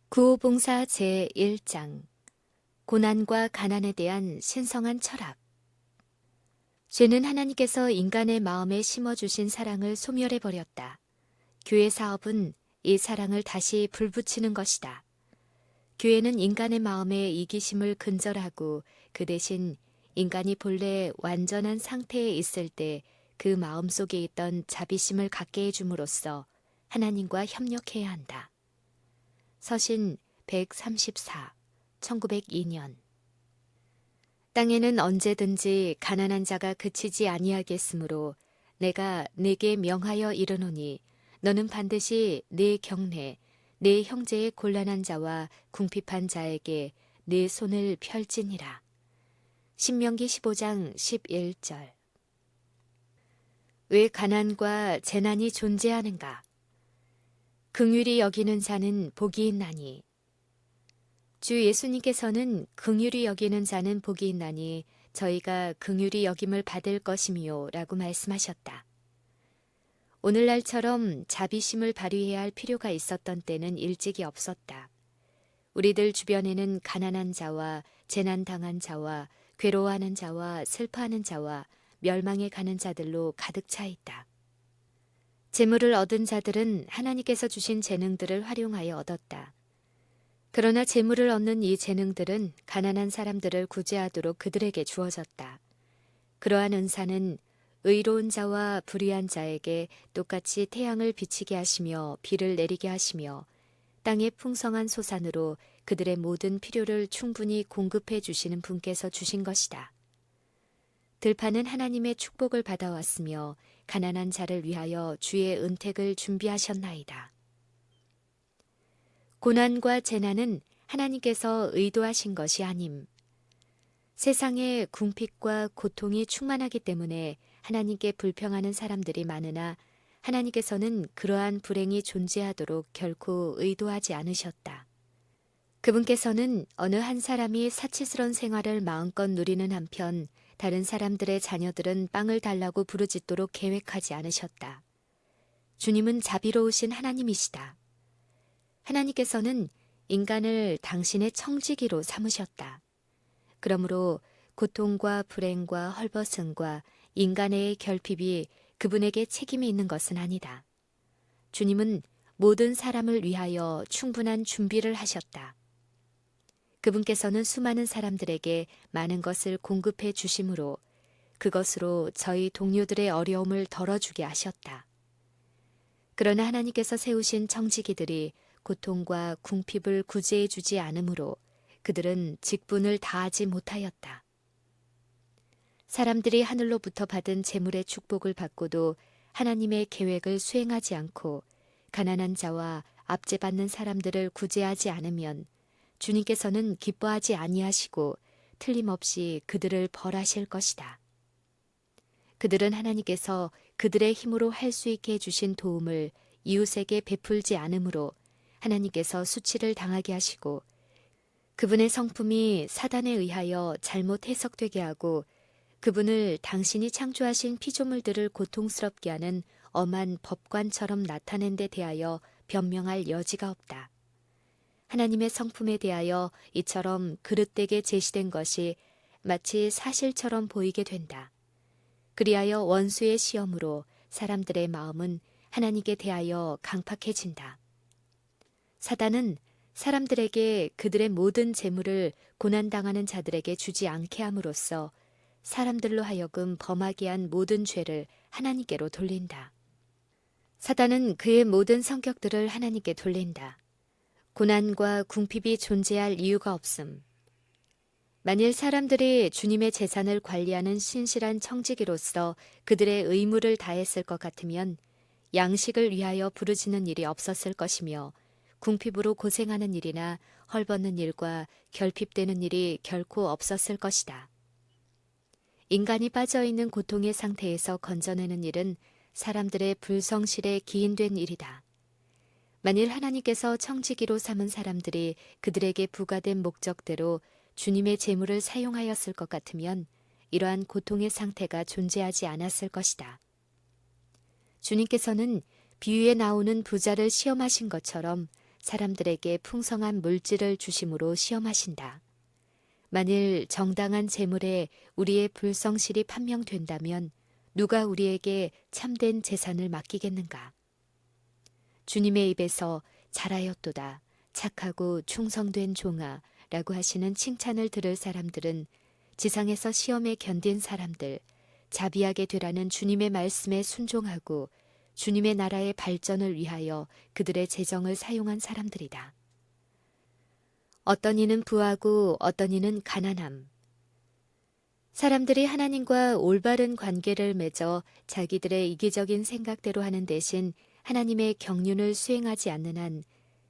구호봉사 제1장 고난과 가난에 대한 신성한 철학. 죄는 하나님께서 인간의 마음에 심어주신 사랑을 소멸해버렸다. 교회 사업은 이 사랑을 다시 불붙이는 것이다. 교회는 인간의 마음에 이기심을 근절하고 그 대신 인간이 본래 완전한 상태에 있을 때 그 마음 속에 있던 자비심을 갖게 해줌으로써 하나님과 협력해야 한다. 서신 134, 1902년. 땅에는 언제든지 가난한 자가 그치지 아니하겠으므로 내가 네게 명하여 이르노니 너는 반드시 네 경내 네 형제의 곤란한 자와 궁핍한 자에게 네 손을 펼지니라. 신명기 15장 11절. 왜 가난과 재난이 존재하는가? 긍휼히 여기는 자는 복이 있나니. 주 예수님께서는 긍휼히 여기는 자는 복이 있나니 저희가 긍휼히 여김을 받을 것이미요 라고 말씀하셨다. 오늘날처럼 자비심을 발휘해야 할 필요가 있었던 때는 일찍이 없었다. 우리들 주변에는 가난한 자와 재난당한 자와 괴로워하는 자와 슬퍼하는 자와 멸망에 가는 자들로 가득 차 있다. 재물을 얻은 자들은 하나님께서 주신 재능들을 활용하여 얻었다. 그러나 재물을 얻는 이 재능들은 가난한 사람들을 구제하도록 그들에게 주어졌다. 그러한 은사는 의로운 자와 불의한 자에게 똑같이 태양을 비치게 하시며 비를 내리게 하시며 땅의 풍성한 소산으로 그들의 모든 필요를 충분히 공급해 주시는 분께서 주신 것이다. 들판은 하나님의 축복을 받아왔으며 가난한 자를 위하여 주의 은택을 준비하셨나이다. 고난과 재난은 하나님께서 의도하신 것이 아님. 세상에 궁핍과 고통이 충만하기 때문에 하나님께 불평하는 사람들이 많으나 하나님께서는 그러한 불행이 존재하도록 결코 의도하지 않으셨다. 그분께서는 어느 한 사람이 사치스러운 생활을 마음껏 누리는 한편 다른 사람들의 자녀들은 빵을 달라고 부르짖도록 계획하지 않으셨다. 주님은 자비로우신 하나님이시다. 하나님께서는 인간을 당신의 청지기로 삼으셨다. 그러므로 고통과 불행과 헐벗음과 인간의 결핍이 그분에게 책임이 있는 것은 아니다. 주님은 모든 사람을 위하여 충분한 준비를 하셨다. 그분께서는 수많은 사람들에게 많은 것을 공급해 주심으로 그것으로 저희 동료들의 어려움을 덜어주게 하셨다. 그러나 하나님께서 세우신 청지기들이 고통과 궁핍을 구제해 주지 않으므로 그들은 직분을 다하지 못하였다. 사람들이 하늘로부터 받은 재물의 축복을 받고도 하나님의 계획을 수행하지 않고 가난한 자와 압제받는 사람들을 구제하지 않으면 주님께서는 기뻐하지 아니하시고 틀림없이 그들을 벌하실 것이다. 그들은 하나님께서 그들의 힘으로 할 수 있게 해주신 도움을 이웃에게 베풀지 않으므로 하나님께서 수치를 당하게 하시고 그분의 성품이 사단에 의하여 잘못 해석되게 하고 그분을 당신이 창조하신 피조물들을 고통스럽게 하는 엄한 법관처럼 나타낸 데 대하여 변명할 여지가 없다. 하나님의 성품에 대하여 이처럼 그릇되게 제시된 것이 마치 사실처럼 보이게 된다. 그리하여 원수의 시험으로 사람들의 마음은 하나님께 대하여 강팍해진다. 사단은 사람들에게 그들의 모든 재물을 고난당하는 자들에게 주지 않게 함으로써 사람들로 하여금 범하게 한 모든 죄를 하나님께로 돌린다. 사단은 그의 모든 성격들을 하나님께 돌린다. 고난과 궁핍이 존재할 이유가 없음. 만일 사람들이 주님의 재산을 관리하는 신실한 청지기로서 그들의 의무를 다했을 것 같으면 양식을 위하여 부르짖는 일이 없었을 것이며 궁핍으로 고생하는 일이나 헐벗는 일과 결핍되는 일이 결코 없었을 것이다. 인간이 빠져있는 고통의 상태에서 건져내는 일은 사람들의 불성실에 기인된 일이다. 만일 하나님께서 청지기로 삼은 사람들이 그들에게 부과된 목적대로 주님의 재물을 사용하였을 것 같으면 이러한 고통의 상태가 존재하지 않았을 것이다. 주님께서는 비유에 나오는 부자를 시험하신 것처럼 사람들에게 풍성한 물질을 주심으로 시험하신다. 만일 정당한 재물에 우리의 불성실이 판명된다면 누가 우리에게 참된 재산을 맡기겠는가? 주님의 입에서 잘하였도다, 착하고 충성된 종아 라고 하시는 칭찬을 들을 사람들은 지상에서 시험에 견딘 사람들, 자비하게 되라는 주님의 말씀에 순종하고 주님의 나라의 발전을 위하여 그들의 재정을 사용한 사람들이다. 어떤 이는 부하고 어떤 이는 가난함. 사람들이 하나님과 올바른 관계를 맺어 자기들의 이기적인 생각대로 하는 대신 하나님의 경륜을 수행하지 않는 한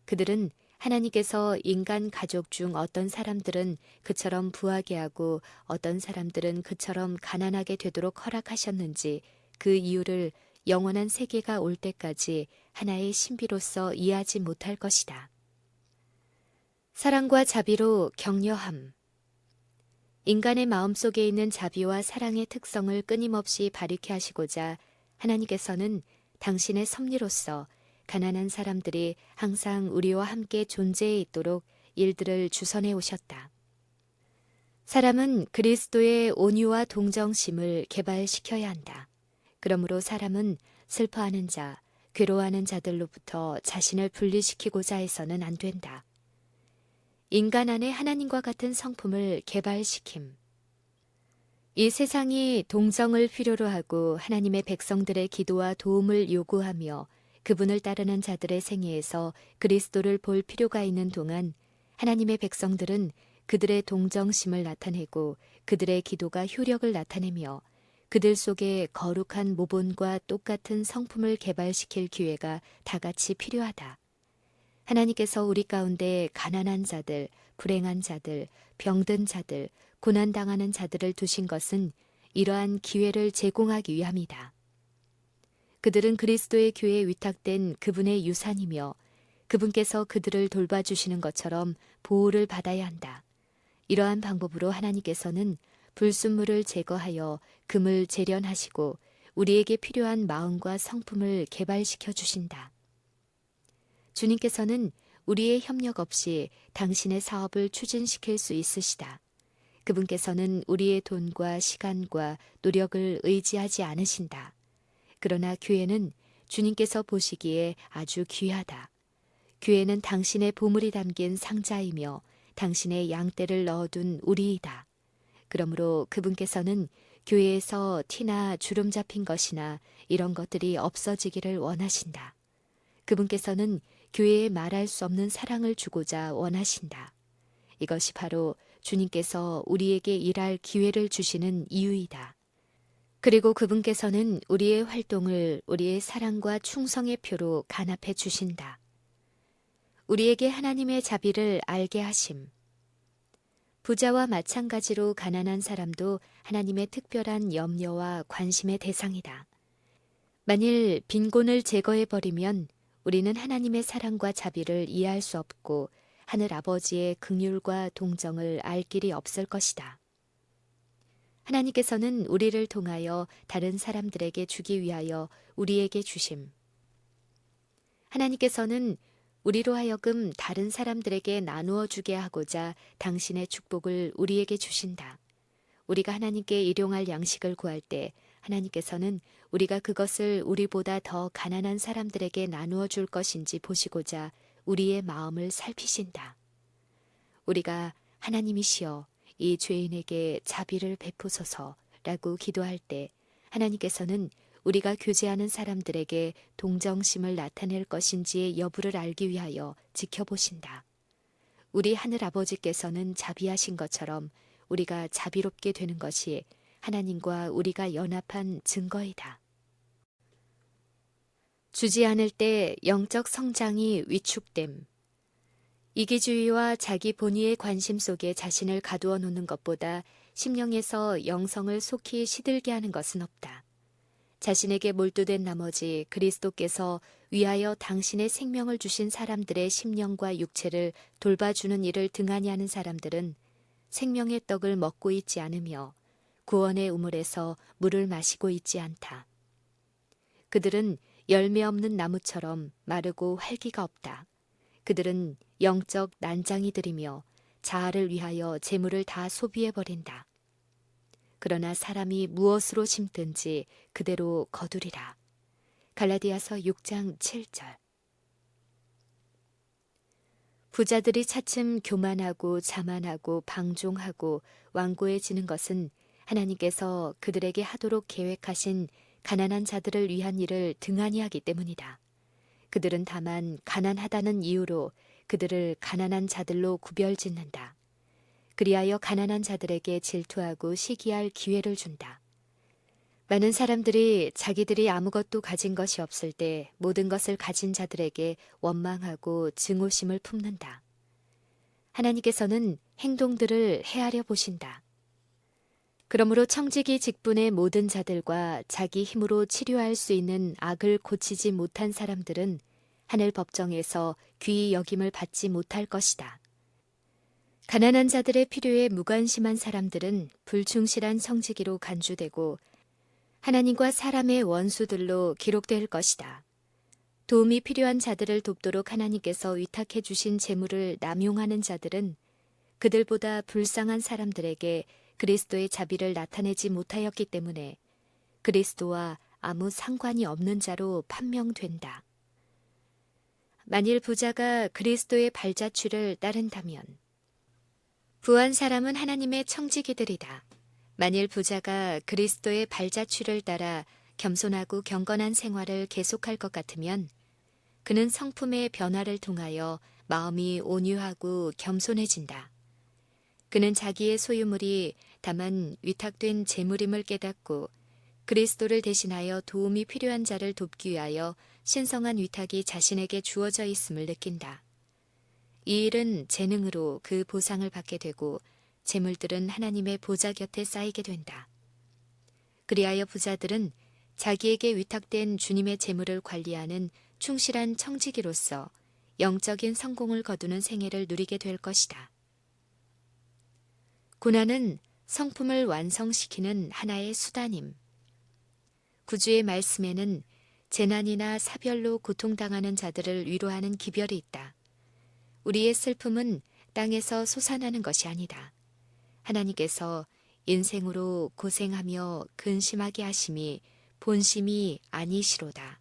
그들은 하나님께서 인간 가족 중 어떤 사람들은 그처럼 부하게 하고 어떤 사람들은 그처럼 가난하게 되도록 허락하셨는지 그 이유를 영원한 세계가 올 때까지 하나의 신비로서 이해하지 못할 것이다. 사랑과 자비로 격려함. 인간의 마음속에 있는 자비와 사랑의 특성을 끊임없이 발휘케 하시고자 하나님께서는 당신의 섭리로서 가난한 사람들이 항상 우리와 함께 존재해 있도록 일들을 주선해 오셨다. 사람은 그리스도의 온유와 동정심을 개발시켜야 한다. 그러므로 사람은 슬퍼하는 자, 괴로워하는 자들로부터 자신을 분리시키고자 해서는 안 된다. 인간 안에 하나님과 같은 성품을 개발시킴. 이 세상이 동정을 필요로 하고 하나님의 백성들의 기도와 도움을 요구하며 그분을 따르는 자들의 생애에서 그리스도를 볼 필요가 있는 동안 하나님의 백성들은 그들의 동정심을 나타내고 그들의 기도가 효력을 나타내며 그들 속에 거룩한 모본과 똑같은 성품을 개발시킬 기회가 다 같이 필요하다. 하나님께서 우리 가운데 가난한 자들, 불행한 자들, 병든 자들, 고난당하는 자들을 두신 것은 이러한 기회를 제공하기 위함이다. 그들은 그리스도의 교회에 위탁된 그분의 유산이며 그분께서 그들을 돌봐주시는 것처럼 보호를 받아야 한다. 이러한 방법으로 하나님께서는 불순물을 제거하여 금을 재련하시고 우리에게 필요한 마음과 성품을 개발시켜 주신다. 주님께서는 우리의 협력 없이 당신의 사업을 추진시킬 수 있으시다. 그분께서는 우리의 돈과 시간과 노력을 의지하지 않으신다. 그러나 교회는 주님께서 보시기에 아주 귀하다. 교회는 당신의 보물이 담긴 상자이며 당신의 양떼를 넣어둔 우리이다. 그러므로 그분께서는 교회에서 티나 주름 잡힌 것이나 이런 것들이 없어지기를 원하신다. 그분께서는 교회에 말할 수 없는 사랑을 주고자 원하신다. 이것이 바로 주님께서 우리에게 일할 기회를 주시는 이유이다. 그리고 그분께서는 우리의 활동을 우리의 사랑과 충성의 표로 간합해 주신다. 우리에게 하나님의 자비를 알게 하심. 부자와 마찬가지로 가난한 사람도 하나님의 특별한 염려와 관심의 대상이다. 만일 빈곤을 제거해버리면 우리는 하나님의 사랑과 자비를 이해할 수 없고 하늘 아버지의 긍휼과 동정을 알 길이 없을 것이다. 하나님께서는 우리를 통하여 다른 사람들에게 주기 위하여 우리에게 주심. 하나님께서는 우리로 하여금 다른 사람들에게 나누어 주게 하고자 당신의 축복을 우리에게 주신다. 우리가 하나님께 일용할 양식을 구할 때 하나님께서는 우리가 그것을 우리보다 더 가난한 사람들에게 나누어 줄 것인지 보시고자 우리의 마음을 살피신다. 우리가 하나님이시여 이 죄인에게 자비를 베푸소서라고 기도할 때 하나님께서는 우리가 교제하는 사람들에게 동정심을 나타낼 것인지의 여부를 알기 위하여 지켜보신다. 우리 하늘 아버지께서는 자비하신 것처럼 우리가 자비롭게 되는 것이 하나님과 우리가 연합한 증거이다. 주지 않을 때 영적 성장이 위축됨. 이기주의와 자기 본의의 관심 속에 자신을 가두어 놓는 것보다 심령에서 영성을 속히 시들게 하는 것은 없다. 자신에게 몰두된 나머지 그리스도께서 위하여 당신의 생명을 주신 사람들의 심령과 육체를 돌봐주는 일을 등한히 하는 사람들은 생명의 떡을 먹고 있지 않으며 구원의 우물에서 물을 마시고 있지 않다. 그들은 열매 없는 나무처럼 마르고 활기가 없다. 그들은 영적 난장이들이며 자아를 위하여 재물을 다 소비해버린다. 그러나 사람이 무엇으로 심든지 그대로 거두리라. 갈라디아서 6장 7절. 부자들이 차츰 교만하고 자만하고 방종하고 완고해지는 것은 하나님께서 그들에게 하도록 계획하신 가난한 자들을 위한 일을 등한히 하기 때문이다. 그들은 다만 가난하다는 이유로 그들을 가난한 자들로 구별짓는다. 그리하여 가난한 자들에게 질투하고 시기할 기회를 준다. 많은 사람들이 자기들이 아무것도 가진 것이 없을 때 모든 것을 가진 자들에게 원망하고 증오심을 품는다. 하나님께서는 행동들을 헤아려 보신다. 그러므로 청지기 직분의 모든 자들과 자기 힘으로 치료할 수 있는 악을 고치지 못한 사람들은 하늘 법정에서 귀히 여김을 받지 못할 것이다. 가난한 자들의 필요에 무관심한 사람들은 불충실한 청지기로 간주되고 하나님과 사람의 원수들로 기록될 것이다. 도움이 필요한 자들을 돕도록 하나님께서 위탁해 주신 재물을 남용하는 자들은 그들보다 불쌍한 사람들에게 그리스도의 자비를 나타내지 못하였기 때문에 그리스도와 아무 상관이 없는 자로 판명된다. 만일 부자가 그리스도의 발자취를 따른다면 부한 사람은 하나님의 청지기들이다. 만일 부자가 그리스도의 발자취를 따라 겸손하고 경건한 생활을 계속할 것 같으면 그는 성품의 변화를 통하여 마음이 온유하고 겸손해진다. 그는 자기의 소유물이 다만 위탁된 재물임을 깨닫고 그리스도를 대신하여 도움이 필요한 자를 돕기 위하여 신성한 위탁이 자신에게 주어져 있음을 느낀다. 이 일은 재능으로 그 보상을 받게 되고 재물들은 하나님의 보좌 곁에 쌓이게 된다. 그리하여 부자들은 자기에게 위탁된 주님의 재물을 관리하는 충실한 청지기로서 영적인 성공을 거두는 생애를 누리게 될 것이다. 고난은 성품을 완성시키는 하나의 수단임. 구주의 말씀에는 재난이나 사별로 고통당하는 자들을 위로하는 기별이 있다. 우리의 슬픔은 땅에서 솟아나는 것이 아니다. 하나님께서 인생으로 고생하며 근심하게 하심이 본심이 아니시로다.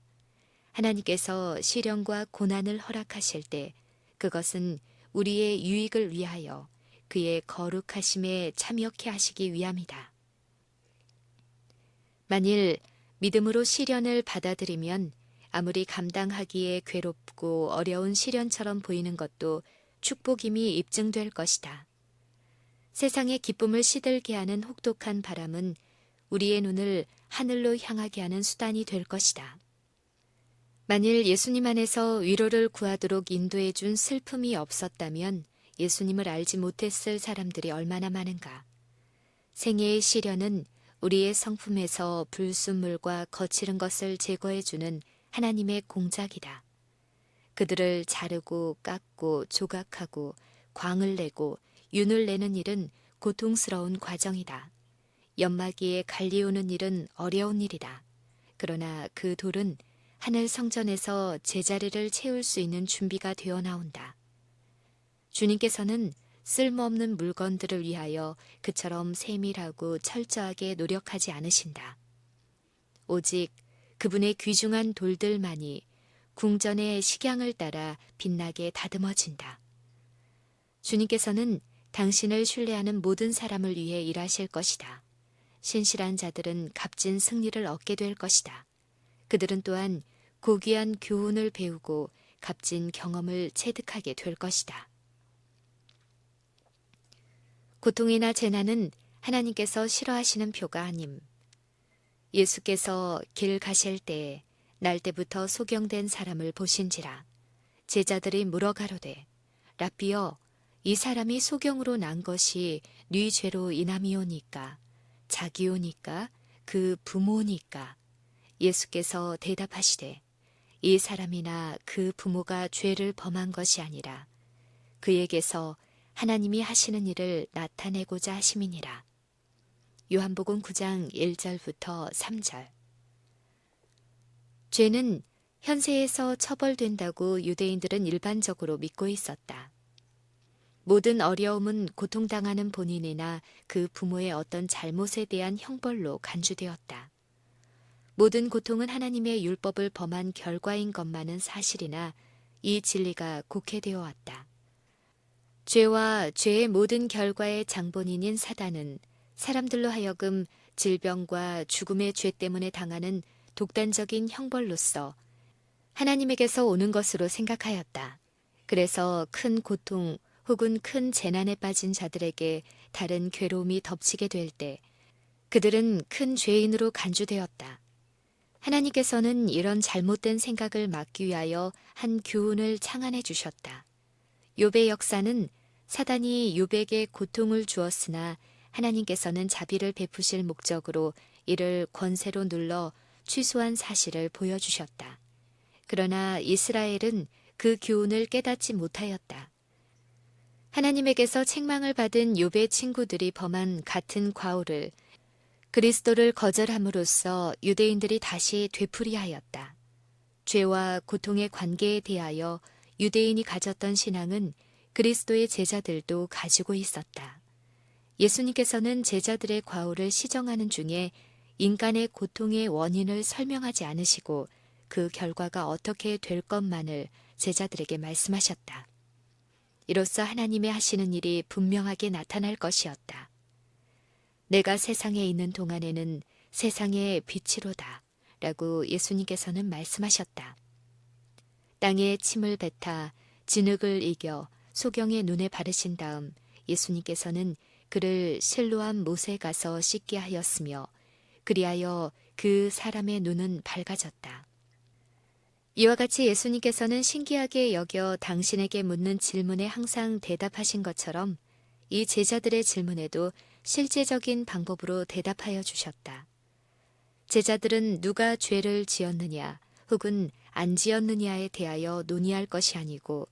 하나님께서 시련과 고난을 허락하실 때 그것은 우리의 유익을 위하여 그의 거룩하심에 참여케 하시기 위함이다. 만일 믿음으로 시련을 받아들이면 아무리 감당하기에 괴롭고 어려운 시련처럼 보이는 것도 축복임이 입증될 것이다. 세상의 기쁨을 시들게 하는 혹독한 바람은 우리의 눈을 하늘로 향하게 하는 수단이 될 것이다. 만일 예수님 안에서 위로를 구하도록 인도해 준 슬픔이 없었다면 예수님을 알지 못했을 사람들이 얼마나 많은가. 생애의 시련은 우리의 성품에서 불순물과 거칠은 것을 제거해 주는 하나님의 공작이다. 그들을 자르고 깎고 조각하고 광을 내고 윤을 내는 일은 고통스러운 과정이다. 연마기에 갈리우는 일은 어려운 일이다. 그러나 그 돌은 하늘 성전에서 제자리를 채울 수 있는 준비가 되어 나온다. 주님께서는 쓸모없는 물건들을 위하여 그처럼 세밀하고 철저하게 노력하지 않으신다. 오직 그분의 귀중한 돌들만이 궁전의 식양을 따라 빛나게 다듬어진다. 주님께서는 당신을 신뢰하는 모든 사람을 위해 일하실 것이다. 신실한 자들은 값진 승리를 얻게 될 것이다. 그들은 또한 고귀한 교훈을 배우고 값진 경험을 체득하게 될 것이다. 고통이나 재난은 하나님께서 싫어하시는 표가 아님. 예수께서 길 가실 때에 날 때부터 소경된 사람을 보신지라. 제자들이 물어가로되 라삐여 이 사람이 소경으로 난 것이 네 죄로 인함이오니까 자기오니까 그 부모니까. 예수께서 대답하시되 이 사람이나 그 부모가 죄를 범한 것이 아니라 그에게서 하나님이 하시는 일을 나타내고자 하심이니라. 요한복음 9장 1절부터 3절. 죄는 현세에서 처벌된다고 유대인들은 일반적으로 믿고 있었다. 모든 어려움은 고통당하는 본인이나 그 부모의 어떤 잘못에 대한 형벌로 간주되었다. 모든 고통은 하나님의 율법을 범한 결과인 것만은 사실이나 이 진리가 곡해되어 왔다. 죄와 죄의 모든 결과의 장본인인 사단은 사람들로 하여금 질병과 죽음의 죄 때문에 당하는 독단적인 형벌로서 하나님에게서 오는 것으로 생각하였다. 그래서 큰 고통 혹은 큰 재난에 빠진 자들에게 다른 괴로움이 덮치게 될 때 그들은 큰 죄인으로 간주되었다. 하나님께서는 이런 잘못된 생각을 막기 위하여 한 교훈을 창안해 주셨다. 욥의 역사는 사단이 욥에게 고통을 주었으나 하나님께서는 자비를 베푸실 목적으로 이를 권세로 눌러 취소한 사실을 보여주셨다. 그러나 이스라엘은 그 교훈을 깨닫지 못하였다. 하나님에게서 책망을 받은 욥의 친구들이 범한 같은 과오를 그리스도를 거절함으로써 유대인들이 다시 되풀이하였다. 죄와 고통의 관계에 대하여 유대인이 가졌던 신앙은 그리스도의 제자들도 가지고 있었다. 예수님께서는 제자들의 과오를 시정하는 중에 인간의 고통의 원인을 설명하지 않으시고 그 결과가 어떻게 될 것만을 제자들에게 말씀하셨다. 이로써 하나님의 하시는 일이 분명하게 나타날 것이었다. 내가 세상에 있는 동안에는 세상의 빛이로다 라고 예수님께서는 말씀하셨다. 땅에 침을 뱉아 진흙을 이겨 소경의 눈에 바르신 다음 예수님께서는 그를 실로암 못에 가서 씻게 하였으며 그리하여 그 사람의 눈은 밝아졌다. 이와 같이 예수님께서는 신기하게 여겨 당신에게 묻는 질문에 항상 대답하신 것처럼 이 제자들의 질문에도 실제적인 방법으로 대답하여 주셨다. 제자들은 누가 죄를 지었느냐 혹은 안 지었느냐에 대하여 논의할 것이 아니고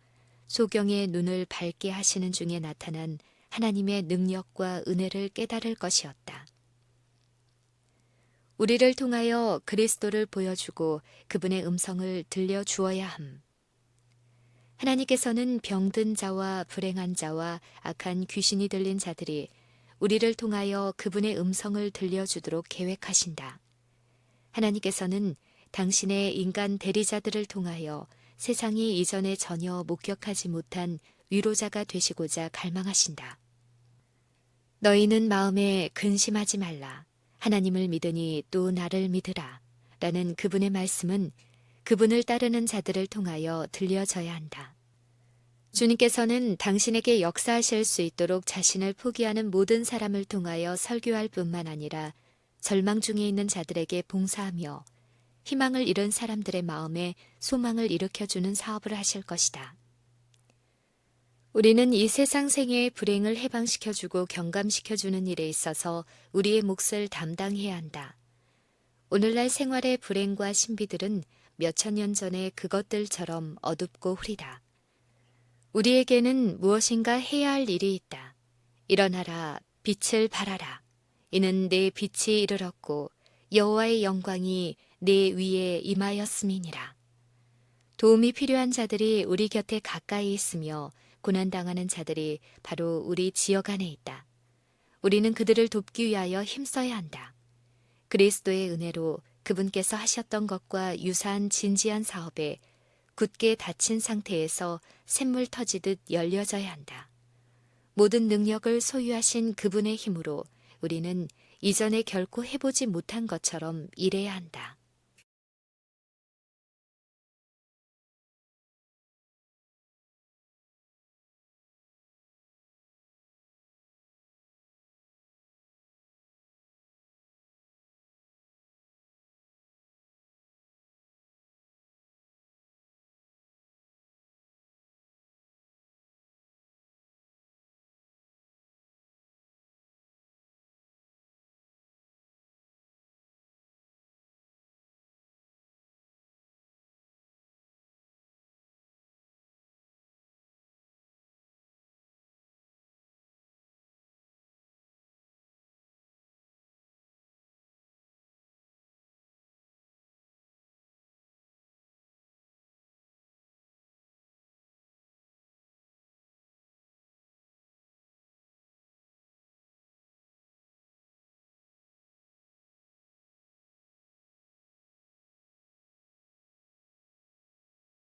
소경의 눈을 밝게 하시는 중에 나타난 하나님의 능력과 은혜를 깨달을 것이었다. 우리를 통하여 그리스도를 보여주고 그분의 음성을 들려주어야 함. 하나님께서는 병든 자와 불행한 자와 악한 귀신이 들린 자들이 우리를 통하여 그분의 음성을 들려주도록 계획하신다. 하나님께서는 당신의 인간 대리자들을 통하여 세상이 이전에 전혀 목격하지 못한 위로자가 되시고자 갈망하신다. 너희는 마음에 근심하지 말라. 하나님을 믿으니 또 나를 믿으라. 라는 그분의 말씀은 그분을 따르는 자들을 통하여 들려져야 한다. 주님께서는 당신에게 역사하실 수 있도록 자신을 포기하는 모든 사람을 통하여 설교할 뿐만 아니라 절망 중에 있는 자들에게 봉사하며 희망을 잃은 사람들의 마음에 소망을 일으켜주는 사업을 하실 것이다. 우리는 이 세상 생애의 불행을 해방시켜주고 경감시켜주는 일에 있어서 우리의 몫을 담당해야 한다. 오늘날 생활의 불행과 신비들은 몇천 년 전의 그것들처럼 어둡고 흐리다. 우리에게는 무엇인가 해야 할 일이 있다. 일어나라, 빛을 발하라. 이는 내 빛이 이르렀고 여호와의 영광이 내 위에 임하였음이니라. 도움이 필요한 자들이 우리 곁에 가까이 있으며 고난당하는 자들이 바로 우리 지역 안에 있다. 우리는 그들을 돕기 위하여 힘써야 한다. 그리스도의 은혜로 그분께서 하셨던 것과 유사한 진지한 사업에 굳게 닫힌 상태에서 샘물 터지듯 열려져야 한다. 모든 능력을 소유하신 그분의 힘으로 우리는 이전에 결코 해보지 못한 것처럼 일해야 한다.